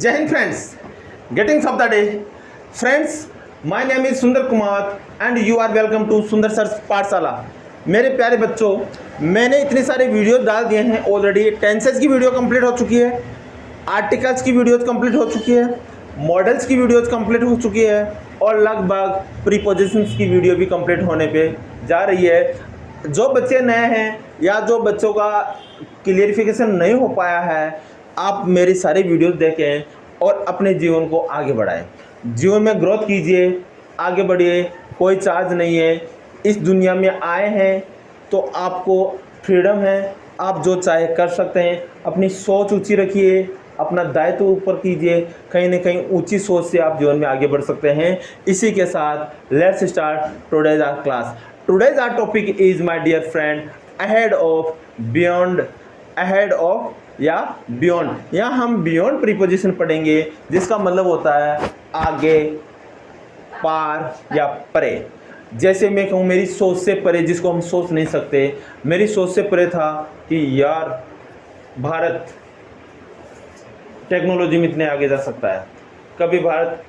जय Hind friends, greetings of the day. Friends, my name is Sundar Kumar and you are welcome to Sundar sir Pathshala. मेरे प्यारे बच्चों, मैंने इतने सारे वीडियोस डाल दिए हैं ऑलरेडी। टेंसेस की वीडियो कंप्लीट हो चुकी है, आर्टिकल्स की वीडियोस कंप्लीट हो चुकी है, मॉडल्स की वीडियोस कंप्लीट हो चुकी है और लगभग प्रीपोजिशंस की वीडियो भी कंप्लीट होने पे जा रही है। जो बच्चे नए हैं या जो बच्चों का क्लियरिफिकेशन नहीं हो पाया है, आप मेरी सारी वीडियोस देखें और अपने जीवन को आगे बढ़ाएं। जीवन में ग्रोथ कीजिए, आगे बढ़िए, कोई चार्ज नहीं है। इस दुनिया में आए हैं तो आपको फ्रीडम है, आप जो चाहे कर सकते हैं। अपनी सोच ऊंची रखिए, अपना दायित्व ऊपर कीजिए, कहीं ना कहीं ऊंची सोच से आप जीवन में आगे बढ़ सकते हैं। इसी के साथ let's start today's our class. Today's our topic is my dear friend ahead of, beyond, ahead of या बियॉन्ड। यहाँ हम बियॉन्ड प्रीपोजिशन पढ़ेंगे जिसका मतलब होता है आगे, पार या परे। जैसे मैं कहूँ मेरी सोच से परे, जिसको हम सोच नहीं सकते। मेरी सोच से परे था कि यार भारत टेक्नोलॉजी में इतने आगे जा सकता है। कभी भारत,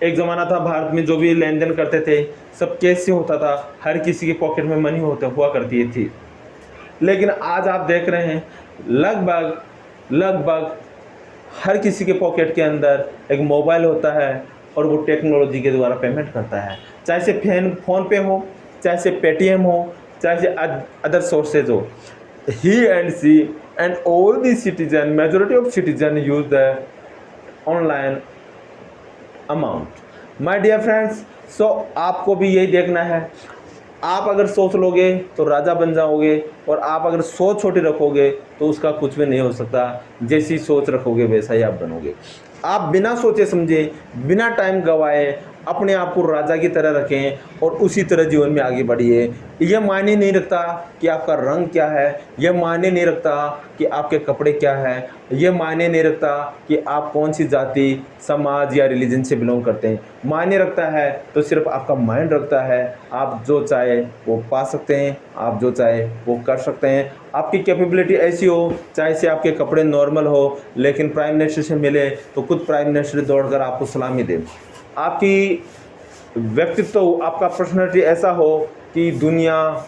एक ज़माना था भारत में जो भी लेन देन करते थे सब कैश से होता था, हर किसी के पॉकेट में मनी हुआ करती थी। लेकिन आज आप देख रहे हैं लगभग हर किसी के पॉकेट के अंदर एक मोबाइल होता है और वो टेक्नोलॉजी के द्वारा पेमेंट करता है। चाहे से फ़ोन पे हो, चाहे से पेटीएम हो, चाहे से अदर सोर्सेज हो। He and she and all the citizen, majority of citizen use the online amount. My dear friends, so आपको भी यही देखना है। आप अगर सोच लोगे तो राजा बन जाओगे और आप अगर सोच छोटी रखोगे तो उसका कुछ भी नहीं हो सकता। जैसी सोच रखोगे वैसा ही आप बनोगे। आप बिना सोचे समझे, बिना टाइम गवाए अपने आप को राजा की तरह रखें और उसी तरह जीवन में आगे बढ़िए। यह मायने नहीं रखता कि आपका रंग क्या है, यह मायने नहीं रखता कि आपके कपड़े क्या है, यह मायने नहीं रखता कि आप कौन सी जाति, समाज या रिलीजन से बिलोंग करते हैं। मायने रखता है तो सिर्फ आपका माइंड रखता है। आप जो चाहे वो पा सकते हैं, आप जो चाहे वो कर सकते हैं। आपकी कैपेबिलिटी ऐसी हो, चाहे से आपके कपड़े नॉर्मल हो लेकिन प्राइम मिनिस्टर से मिले तो खुद प्राइम मिनिस्टर दौड़कर आपको सलामी दे। आपकी व्यक्तित्व, आपका पर्सनालिटी ऐसा हो कि दुनिया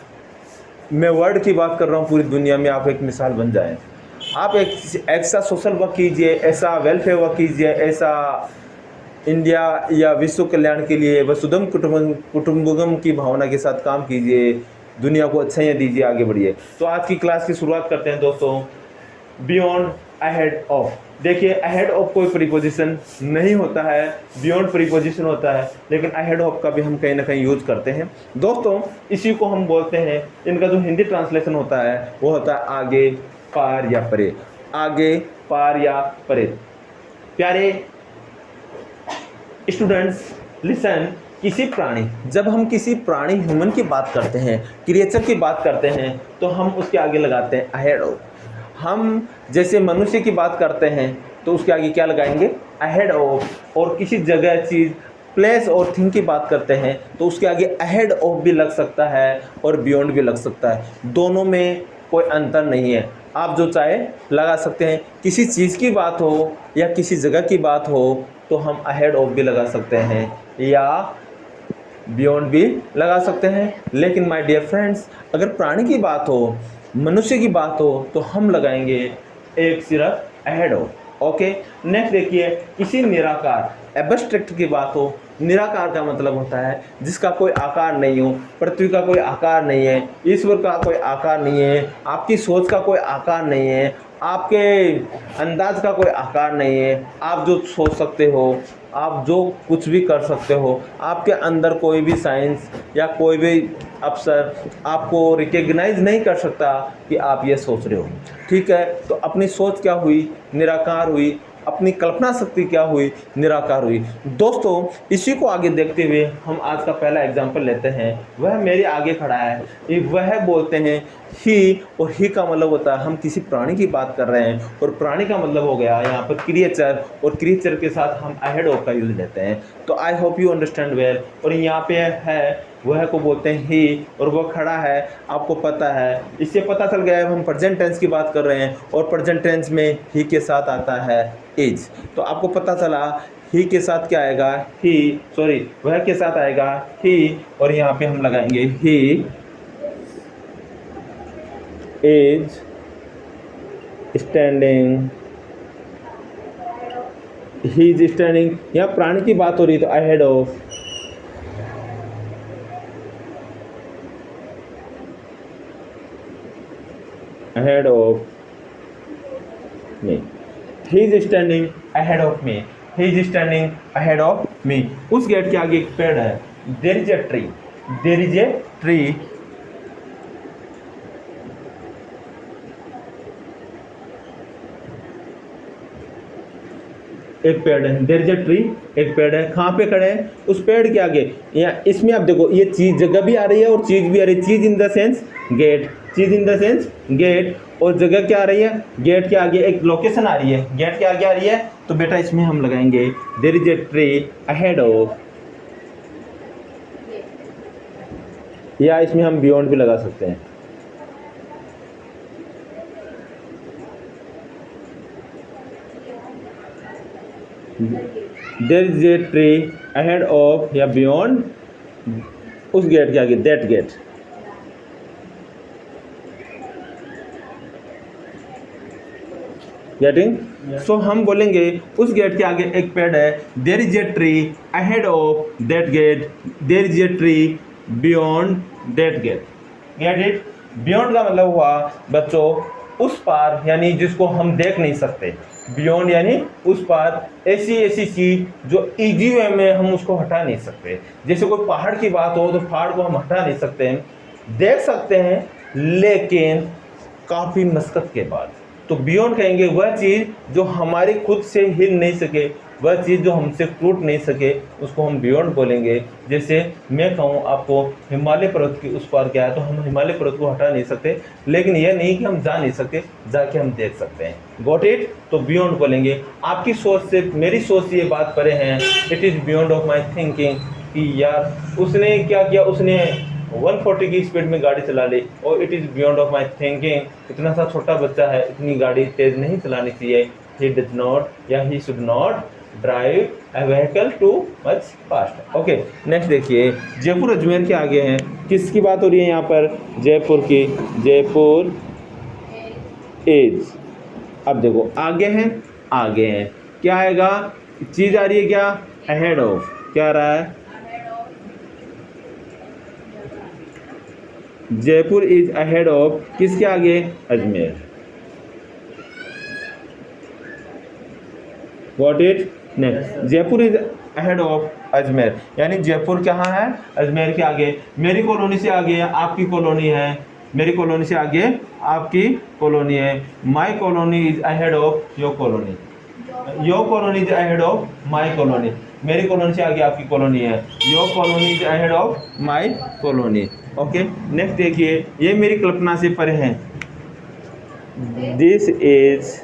में, वर्ल्ड की बात कर रहा हूँ, पूरी दुनिया में आप एक मिसाल बन जाए। आप एक ऐसा सोशल वर्क कीजिए, ऐसा वेलफेयर वर्क कीजिए, ऐसा इंडिया या विश्व कल्याण के लिए वसुधैव कुटुंबकम की भावना के साथ काम कीजिए, दुनिया को अच्छाइयाँ दीजिए, आगे बढ़िए। तो आज की क्लास की शुरुआत करते हैं दोस्तों। Beyond, ahead of. देखिए, अहेड ऑफ कोई प्रीपोजिशन नहीं होता है, बियॉन्ड प्रीपोजिशन होता है, लेकिन अहेड ऑफ का भी हम कहीं ना कहीं यूज करते हैं दोस्तों। इसी को हम बोलते हैं, इनका जो हिंदी ट्रांसलेशन होता है वो होता है आगे, पार या परे। आगे, पार या परे। प्यारे स्टूडेंट्स लिसन, किसी प्राणी, जब हम किसी प्राणी ह्यूमन की बात करते हैं, क्रिएचर की बात करते हैं, तो हम उसके आगे लगाते हैं अहेड ऑफ। हम जैसे मनुष्य की बात करते हैं तो उसके आगे क्या लगाएंगे? Ahead of. और किसी जगह, चीज़, प्लेस और थिंग की बात करते हैं तो उसके आगे अहेड ऑफ भी लग सकता है और बियॉन्ड भी लग सकता है। दोनों में कोई अंतर नहीं है, आप जो चाहे लगा सकते हैं। किसी चीज़ की बात हो या किसी जगह की बात हो तो हम अहेड ऑफ भी लगा सकते हैं या बियॉन्ड भी लगा सकते हैं। लेकिन माय डियर फ्रेंड्स, अगर प्राणी की बात हो, मनुष्य की बात हो तो हम लगाएंगे एक सिर्फ अहेड ऑफ। ओके, नेक्स्ट देखिए, किसी निराकार, एब्स्ट्रैक्ट की बात हो। निराकार का मतलब होता है जिसका कोई आकार नहीं हो। पृथ्वी का कोई आकार नहीं है, ईश्वर का कोई आकार नहीं है, आपकी सोच का कोई आकार नहीं है, आपके अंदाज का कोई आकार नहीं है। आप जो सोच सकते हो, आप जो कुछ भी कर सकते हो, आपके अंदर कोई भी साइंस या कोई भी अफसर आपको रिकग्नाइज नहीं कर सकता कि आप ये सोच रहे हो। ठीक है, तो अपनी सोच क्या हुई? निराकार हुई। अपनी कल्पना शक्ति क्या हुई? निराकार हुई। दोस्तों, इसी को आगे देखते हुए हम आज का पहला एग्जाम्पल लेते हैं। वह मेरे आगे खड़ा है, वह बोलते हैं ही, और ही का मतलब होता है हम किसी प्राणी की बात कर रहे हैं और प्राणी का मतलब हो गया यहाँ पर क्रिएचर, और क्रिएचर के साथ हम अहेड ऑफ का यूज लेते हैं। तो I hope you understand well. और यहाँ पे है वह को बोलते हैं ही, और वो खड़ा है आपको पता है। इससे पता चल गया है हम प्रेजेंट टेंस की बात कर रहे हैं और प्रेजेंट टेंस में ही के साथ आता है इज। तो आपको पता चला ही के साथ क्या आएगा, वह के साथ आएगा ही, और यहाँ पे हम लगाएंगे ही is standing, he is standing. यहाँ प्राणी की बात हो रही है तो ahead of, ahead of me, he is standing ahead of me, he is standing ahead of me। उस गेट के आगे एक पेड़ है, there is a tree, there is a tree, एक पेड़ है, देयर इज अ ट्री, एक पेड़ है। कहाँ पे खड़े हैं, उस पेड़ के आगे। या इसमें आप देखो ये चीज जगह भी आ रही है और चीज भी आ रही है, चीज इन द सेंस गेट, चीज इन द सेंस गेट, और जगह क्या आ रही है, गेट के आगे एक लोकेशन आ रही है, गेट के आगे आ रही है। तो बेटा इसमें हम लगाएंगे there is a tree ahead of, या इसमें हम बियॉन्ड भी लगा सकते हैं। There is a tree ahead of या बियॉन्ड, उस गेट के आगे, दैट गेट। गेटिंग? सो हम बोलेंगे उस गेट के आगे एक पेड़ है, there is a tree ahead of that gate, there is a tree beyond that gate. Get it? Beyond का मतलब हुआ बच्चों उस पार, यानी जिसको हम देख नहीं सकते। बियॉन्ड यानी उस पार, ऐसी चीज जो इजी वे में हम उसको हटा नहीं सकते। जैसे कोई पहाड़ की बात हो तो पहाड़ को हम हटा नहीं सकते हैं, देख सकते हैं लेकिन काफ़ी मशक्कत के बाद। तो बियॉन्ड कहेंगे वह चीज़ जो हमारी खुद से हिल नहीं सके, वह चीज़ जो हमसे टूट नहीं सके, उसको हम बियॉन्ड बोलेंगे। जैसे मैं कहूँ आपको हिमालय पर्वत की उस पार क्या है, तो हम हिमालय पर्वत को हटा नहीं सकते, लेकिन यह नहीं कि हम जा नहीं सकते, जाके हम देख सकते हैं। Got it? तो बियॉन्ड बोलेंगे। आपकी सोच से, मेरी सोच से ये बात परे हैं, it is beyond of my thinking, कि यार उसने क्या किया, उसने 140 की स्पीड में गाड़ी चला ली, और it is beyond of my thinking, इतना सा छोटा बच्चा है, इतनी गाड़ी तेज़ नहीं चलानी चाहिए। ही डज नॉट या he should not drive a vehicle too much fast. Okay, next देखिए, जयपुर अजमेर के आगे हैं, किसकी बात हो रही है यहाँ पर, जयपुर की। जयपुर इज, अब देखो आगे हैं, आगे हैं, क्या आएगा, चीज़ आ रही है क्या, अहेड ऑफ, क्या आ रहा है, जयपुर इज अहेड ऑफ किसके आगे, Ajmer. Got it? Next, Jaipur is ahead of Ajmer, यानी जयपुर कहाँ है, अजमेर के आगे। मेरी कॉलोनी से आगे आपकी कॉलोनी है, मेरी कॉलोनी से आगे आपकी कॉलोनी है। माई colony is ahead of your colony, your colony is ahead of my colony. मेरी कॉलोनी से आगे आपकी कॉलोनी है, your colony is ahead of my colony. Okay, next देखिए, ये मेरी कल्पना से परे है। This is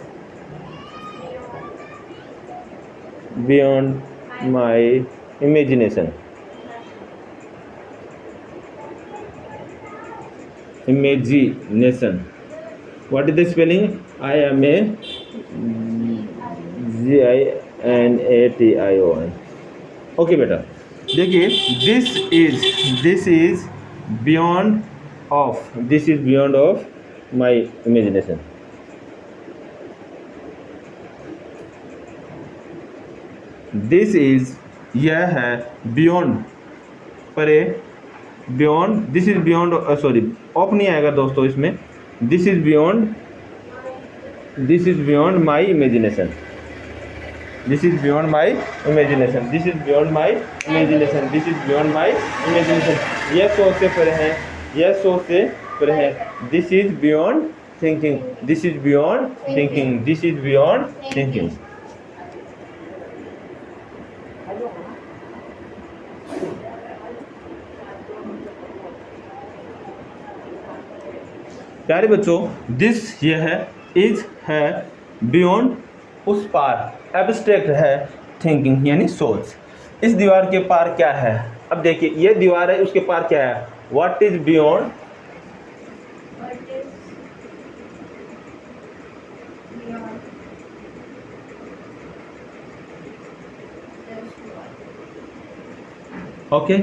beyond my imagination, imagination. What is the spelling, IMAGINATION। Okay बेटा, देखिए, this is beyond of, this is beyond of my imagination. This is, यह है बियॉन्ड, परे, beyond, this is beyond, sorry of नहीं आएगा दोस्तों इसमें, this is beyond my imagination, this is beyond my imagination, this is beyond my imagination, this is beyond my imagination. यह सोच से परे है, यह सोच से परे है। This is beyond thinking, this is beyond thinking, this is beyond thinking. प्यारे बच्चों, दिस यह है, इज है, बियॉन्ड उस पार, एब्स्ट्रैक्ट है, थिंकिंग यानी सोच। इस दीवार के पार क्या है, अब देखिए ये दीवार है, उसके पार क्या है? व्हाट इज बियॉन्ड ओके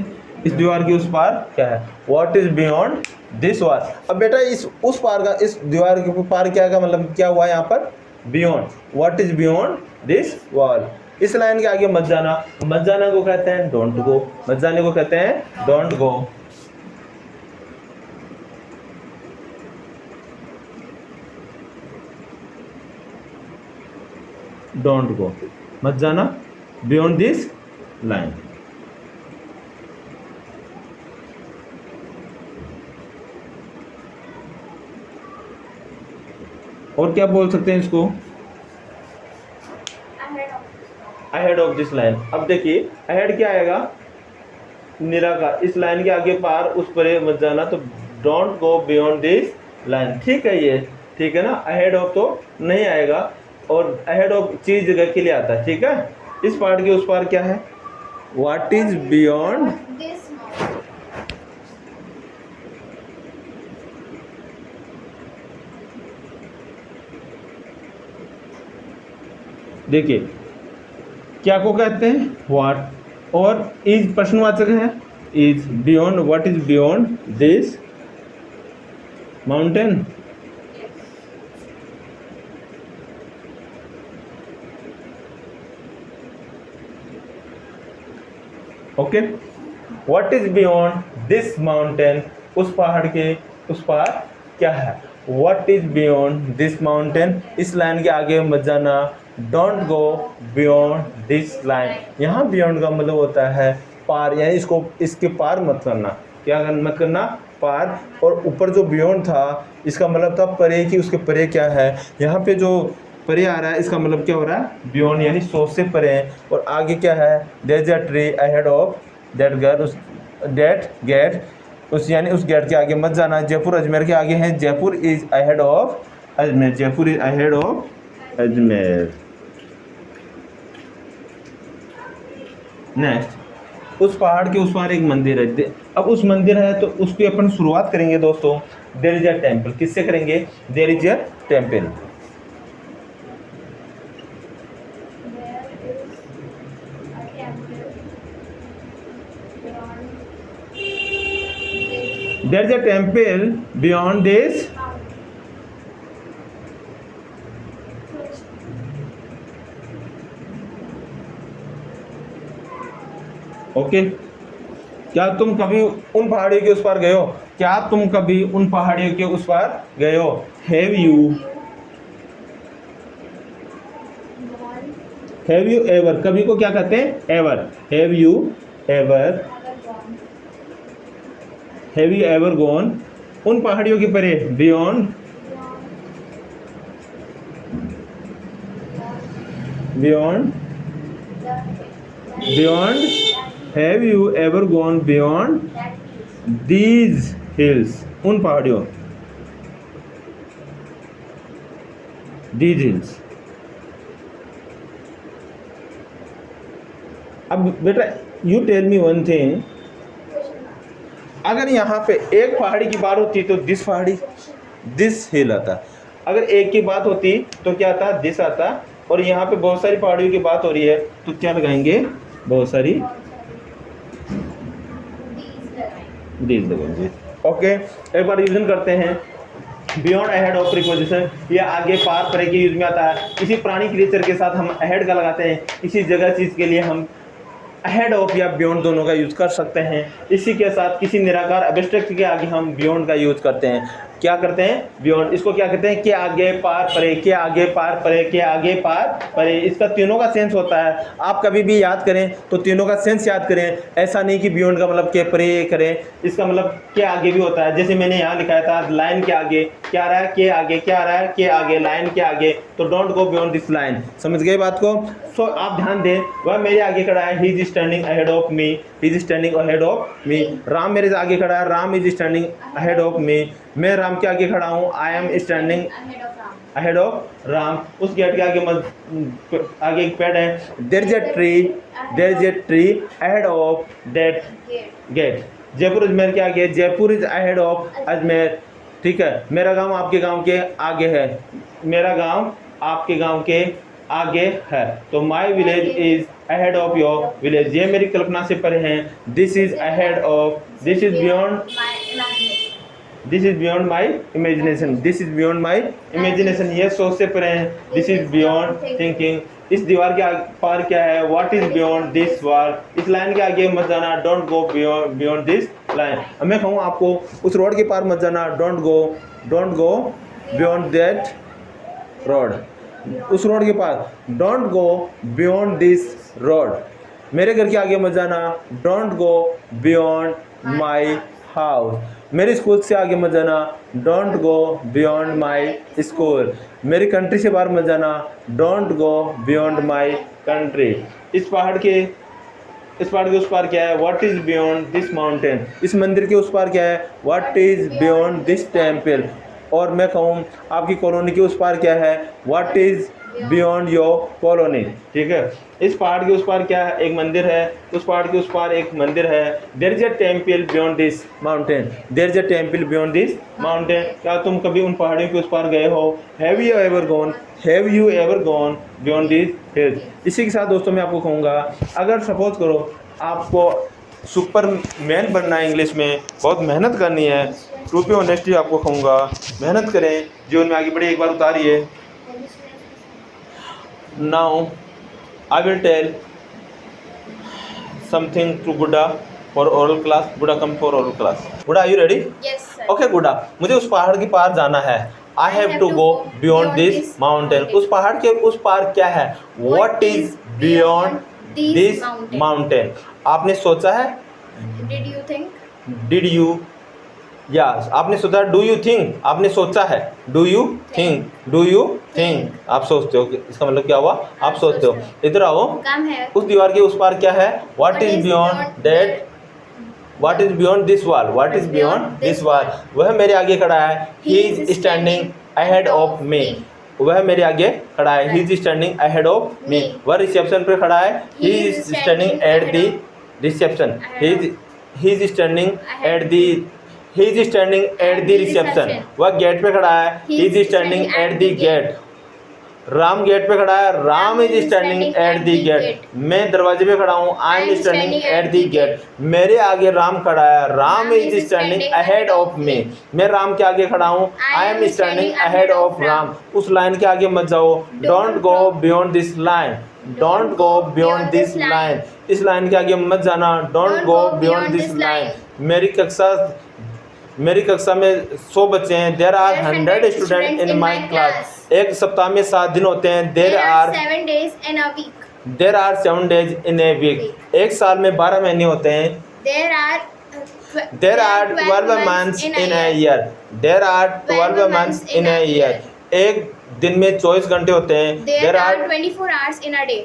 इस दीवार के उस पार क्या है? What is beyond this wall. अब बेटा इस उस पार का, इस दीवार के पार क्या का मतलब क्या हुआ यहाँ पर? Beyond. What is beyond this wall. इस लाइन के आगे मत जाना। मत जाना को कहते हैं डोंट गो। मत जाने को कहते हैं डोंट गो। डोंट गो, मत जाना बियॉन्ड दिस लाइन। और क्या बोल सकते हैं इसको? Ahead of this line. अब देखिए अहेड क्या आएगा? निराकार। इस लाइन के आगे पार उस पर मत जाना, तो don't go beyond this line. ठीक है, ये ठीक है ना। अहेड ऑफ तो नहीं आएगा, और अहेड ऑफ चीज जगह के लिए आता है। ठीक है, इस पार्ट के उस पार क्या है? व्हाट इज बियॉन्ड देखिए क्या को कहते हैं? व्हाट। और इज प्रश्नवाचक है। Is beyond, what is beyond this mountain. Okay, what is beyond this mountain. उस पहाड़ के उस पार क्या है? What is beyond this mountain. इस लाइन के आगे मत जाना, don't go beyond this line. यहाँ बियॉन्ड का मतलब होता है पार, यानी इसको इसके पार मत करना। क्या मत करना? पार। और ऊपर जो बियॉन्ड था इसका मतलब था परे की, उसके परे क्या है? यहाँ पे जो परे आ रहा है इसका मतलब क्या हो रहा है? बियॉन्ड, यानी सोच से परे है। और आगे क्या है? There is a tree ahead of that girl, that gate. उस यानी उस गेट के आगे मत जाना। जयपुर अजमेर के आगे है, Jaipur is ahead of Ajmer. Jaipur is ahead of Ajmer. Next, उस पहाड़ के उस पार एक मंदिर है। अब उस मंदिर है तो उसकी अपन शुरुआत करेंगे दोस्तों, देयर इज अ टेम्पल। किससे करेंगे? There is a temple. There is a temple beyond this. Okay, क्या तुम कभी उन पहाड़ियों के उस पार गए हो? क्या तुम कभी उन पहाड़ियों के उस पार गए हो? Have you ever. कभी को क्या कहते हैं? Ever. Have you ever gone उन पहाड़ियों के परे? Beyond have you ever gone beyond these hills. उन पहाड़ियों, दीज हिल्स। अब बेटा you tell me one thing, अगर यहाँ पे एक पहाड़ी की बात होती तो दिस पहाड़ी, दिस हिल आता। अगर एक की बात होती तो क्या आता? दिस आता। और यहाँ पे बहुत सारी पहाड़ियों की बात हो रही है तो क्या लगाएंगे? बहुत सारी दीज लगाएंगे। ओके, एक बार रिवीजन करते हैं। बियॉन्ड अहेड ऑफ प्रीपोजिशन, ये आगे पार परे के यूज में आता है। किसी प्राणी क्रिएचर के साथ हम अहेड का लगाते हैं। किसी जगह चीज के लिए हम अहेड ऑफ या बियॉन्ड दोनों का यूज कर सकते हैं। इसी के साथ किसी निराकार एब्स्ट्रैक्ट के आगे हम बियॉन्ड का यूज करते हैं। क्या करते हैं? बियॉन्ड। इसको क्या कहते हैं? के आगे पार परे, के आगे पार परे, के आगे पार परे। इसका तीनों का सेंस होता है। आप कभी भी याद करें तो तीनों का सेंस याद करें। ऐसा नहीं कि बियॉन्ड का मतलब के परे करें, इसका मतलब के आगे भी होता है। जैसे मैंने यहाँ लिखाया था, लाइन के आगे क्या आ रहा है? के आगे क्या आ रहा है? के आगे, लाइन के आगे। तो don't go beyond this line. समझ गए बात को? सो आप ध्यान दें, वह मेरे आगे खड़ा है, he is standing ahead of me, he is standing ahead of me. Ram मेरे आगे खड़ा है, Ram is standing ahead of me. मैं राम के आगे खड़ा हूँ, I am standing ahead of Ram. उस गेट के आगे एक पेड़ है, there is a tree ahead of that gate. Jaipur Ajmer के आगे, Jaipur is ahead of Ajmer. ठीक है, मेरा गांव आपके गांव के आगे है, मेरा गांव आपके गांव के आगे है, तो my village is ahead of your village. ये मेरी कल्पना से परे हैं, this is ahead of, this is beyond my imagination, this is beyond my imagination. ये सोच से परे हैं, दिस इज बियॉन्ड थिंकिंग। इस दीवार के पार क्या है, what is beyond this wall. इस लाइन के आगे मत जाना, don't go beyond this line. मैं कहूँ आपको उस रोड के पार मत जाना, don't go beyond that road. उस रोड के पास, don't go beyond this road. मेरे घर के आगे मत जाना, don't go beyond my house. मेरे स्कूल से आगे मत जाना, don't go beyond my school. मेरी कंट्री से बाहर मत जाना, don't go beyond my country. इस पहाड़ के उस पार क्या है, what is beyond this mountain. इस मंदिर के उस पार क्या है, what is beyond this temple. और मैं कहूँ आपकी कॉलोनी के उस पार क्या है, what is beyond your colony. ठीक है, इस पहाड़ के उस पार क्या है, एक मंदिर है, उस पहाड़ के उस पार एक मंदिर है। There is a temple beyond this mountain, there is a temple beyond this mountain. क्या तुम कभी उन पहाड़ियों के उस पार गए हो, have you ever gone beyond this hills. इसी के साथ दोस्तों मैं आपको कहूँगा, अगर सपोज करो आपको सुपरमैन बनना है, इंग्लिश में बहुत मेहनत करनी है, टू बी ऑनेस्टली आपको कहूँगा मेहनत करें, जीवन में आगे बढ़े, एक बार उतारिए। Now I will tell something to Buddha for oral class. Buddha, come for oral class. Buddha, are you ready? Yes, sir. Okay, Buddha, मुझे उस पहाड़ के पार जाना है। I have to go beyond this mountain. उस पहाड़ के उस पार क्या है? What is beyond this mountain? आपने सोचा है? Did you think? Did you? Yes, आपने सोचा, डू यू थिंक, आपने सोचा है, डू यू थिंक, आप सोचते हो, इसका मतलब क्या हुआ, आप सोचते हो। इधर आओ, काम है। उस दीवार के उस पार क्या है, what is beyond that, what is beyond this wall, what is beyond this wall. वह मेरे आगे खड़ा है, he is standing ahead of me. वह मेरे आगे खड़ा है, he is standing ahead of me. वह रिसेप्शन पे खड़ा है, he is standing at the reception, he is standing at the reception. वह गेट पे खड़ा है, he is standing at the gate. Ram gate पे खड़ा है, Ram is standing at the gate. मैं दरवाजे पे खड़ा हूँ, I am standing at the gate. मेरे आगे राम खड़ा है, Ram is standing ahead of me. मैं राम के आगे खड़ा हूँ, I am standing ahead of Ram. उस लाइन के आगे मत जाओ, don't go beyond this line, don't go beyond this line. इस लाइन के आगे मत जाना, don't go beyond this line. मेरी कक्षा में 100 बच्चे हैं, there are 100 student in my class. एक सप्ताह में 7 दिन होते हैं, there are 7 days in a week. 7 days in a week. एक साल में 12 महीने होते हैं, there are 12 months in a year, there are 12 months in a year. एक दिन में 24 घंटे होते हैं, There are 24 hours in a day.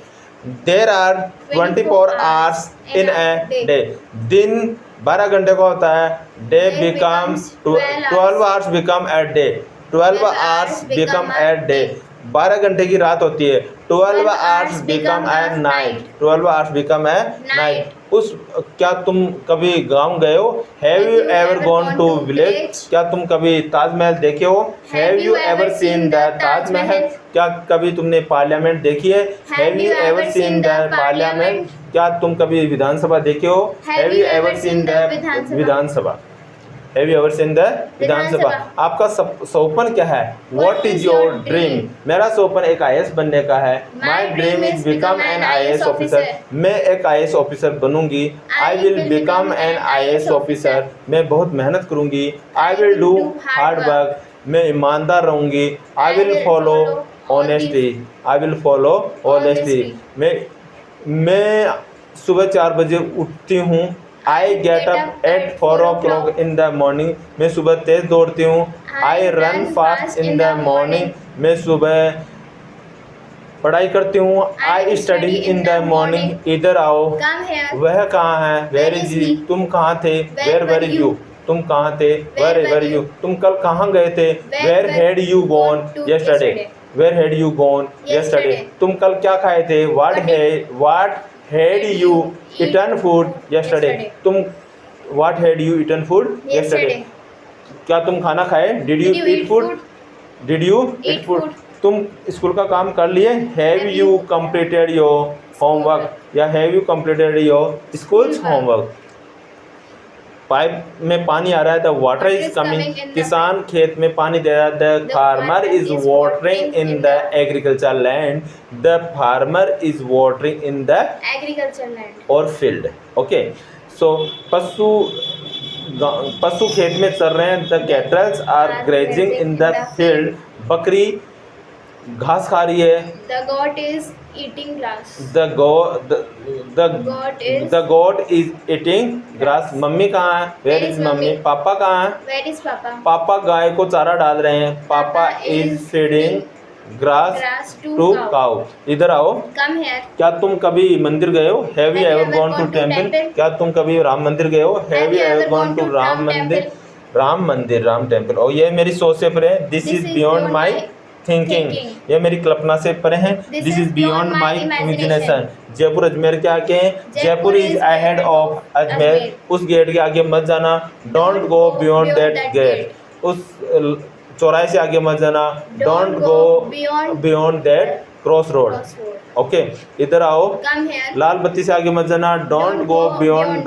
There are 24 hours in a day. दिन 12 घंटे का होता है, day becomes 12 hours become a day, 12 hours become a day. 12 घंटे की रात होती है, 12 hours become a night, 12 hours become a night. उस क्या तुम कभी गांव गए हो, have you ever gone to village. क्या तुम कभी ताजमहल देखे हो, have you ever seen the Taj Mahal. क्या कभी तुमने पार्लियामेंट देखी है, have you ever seen the parliament. क्या तुम कभी विधानसभा देखे हो, have you ever seen the Vidhan Sabha, have you ever seen the Vidhan Sabha. आपका सपन क्या है, व्हाट इज योर ड्रीम। मेरा सपन एक IAS बनने का है, my dream is become an IAS officer. मैं एक IAS ऑफिसर बनूंगी, I will become an IAS officer. मैं बहुत मेहनत करूंगी, I will do hard work. मैं ईमानदार रहूंगी, I will follow honesty, I will follow honesty. मैं सुबह 4 बजे उठती हूँ, I get up at 4 o'clock in the morning. मैं सुबह तेज दौड़ती हूँ, I run fast in the morning. मैं सुबह पढ़ाई करती हूँ, I study in the morning. इधर आओ, वह कहाँ है, वेयर इज ही। तुम कहाँ थे, वेयर वर यू। तुम कहाँ थे? Where where were you? you? तुम कल कहाँ गए थे? Where were had you gone gone to yesterday? yesterday? Where had you gone yesterday? Yesterday. तुम कल क्या खाए थे? What had you eaten food yesterday? yesterday? तुम what had you eaten food yesterday? Yesterday. क्या तुम खाना खाए? Did you Did you eat eat food? food? Did you Eat eat food? food. तुम स्कूल का काम कर लिए? Have Have you you completed your homework या have you completed your schools Schoolwork. Homework? Pipe में पानी आ रहा है, the water Water is is coming. coming in the किसान खेत में पानी दे रहा है, the The farmer farmer is is watering watering in in the the agriculture land, the farmer is watering in the Agriculture land. और field. Okay, so पशु खेत में चल रहे हैं, the cattles are grazing in the field. बकरी घास खा रही है, The goat is eating grass. द Goat is- goat is eating grass. Mummy कहाँ है? Where Where is is mummy? mummy? Papa कहाँ है? Where is Papa? पापा गाय को चारा डाल रहे हैं, papa Papa is is feeding grass Grass to to cow. Cow. इधर आओ, Come here. क्या तुम कभी मंदिर गए हो? Have you Have you ever ever gone to gone to temple? temple? क्या तुम कभी राम मंदिर गए हो? Have Have you you ever ever gone gone to to Ram Ram mandir? temple? Ram मंदिर, राम टेम्पल। और ये मेरी सोच से परे है, this This is is beyond beyond my my thinking. thinking. ये मेरी कल्पना से परे है, This this is is beyond beyond my my imagination. Imagination. Jaipur Ajmer के आगे, Jaipur is ahead of Ajmer. Ajmer. उस गेट के आगे मत जाना, don't go beyond that gate. उस चौराहे से आगे मत जाना, don't go beyond that cross road. Crossroad. Okay, इधर आओ, Come here. लाल बत्ती से आगे मत जाना, don't Don't go go beyond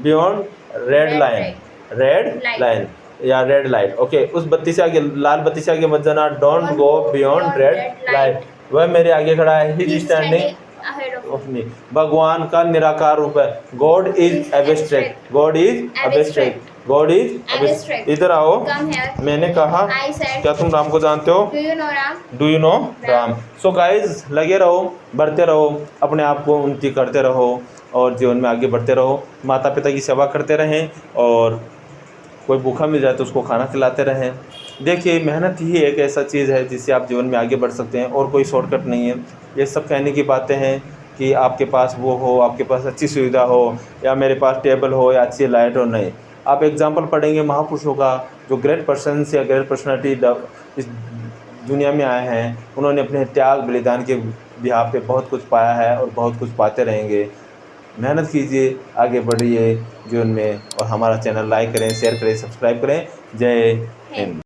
beyond red red line, red Light. Line या रेड लाइट। ओके, उस बत्ती से आगे, लाल बत्ती से आगे मत जाना, don't Don't go go beyond beyond red red light. light. वह मेरे आगे खड़ा है, ही He is is standing standing ahead of of me. भगवान का निराकार रूप है, God is Is abstract, abstract. God is Abstract. Abstract, God is Abstract. इधर आओ, Come here. मैंने कहा, I said. क्या तुम राम को जानते हो? Do you know Ram? Do you know Ram. Ram? So guys, लगे रहो, बढ़ते रहो, अपने आप को उन्नति करते रहो और जीवन में आगे बढ़ते रहो। माता पिता की सेवा करते रहें और कोई भूखा मिल जाए तो उसको खाना खिलाते रहें। देखिए, मेहनत ही एक ऐसा चीज़ है जिससे आप जीवन में आगे बढ़ सकते हैं और कोई शॉर्टकट नहीं है। ये सब कहने की बातें हैं कि आपके पास वो हो, आपके पास अच्छी सुविधा हो, या मेरे पास टेबल हो या अच्छी लाइट हो, नहीं। आप एग्जाम्पल पढ़ेंगे महापुरुषों का, जो ग्रेट पर्सन्स या ग्रेट पर्सनालिटी इस दुनिया में आए हैं, उन्होंने अपने त्याग बलिदान के बिहाफ पे बहुत कुछ पाया है और बहुत कुछ पाते रहेंगे। मेहनत कीजिए, आगे बढ़िए जीवन में, और हमारा चैनल लाइक करें, शेयर करें, सब्सक्राइब करें। जय हिंद।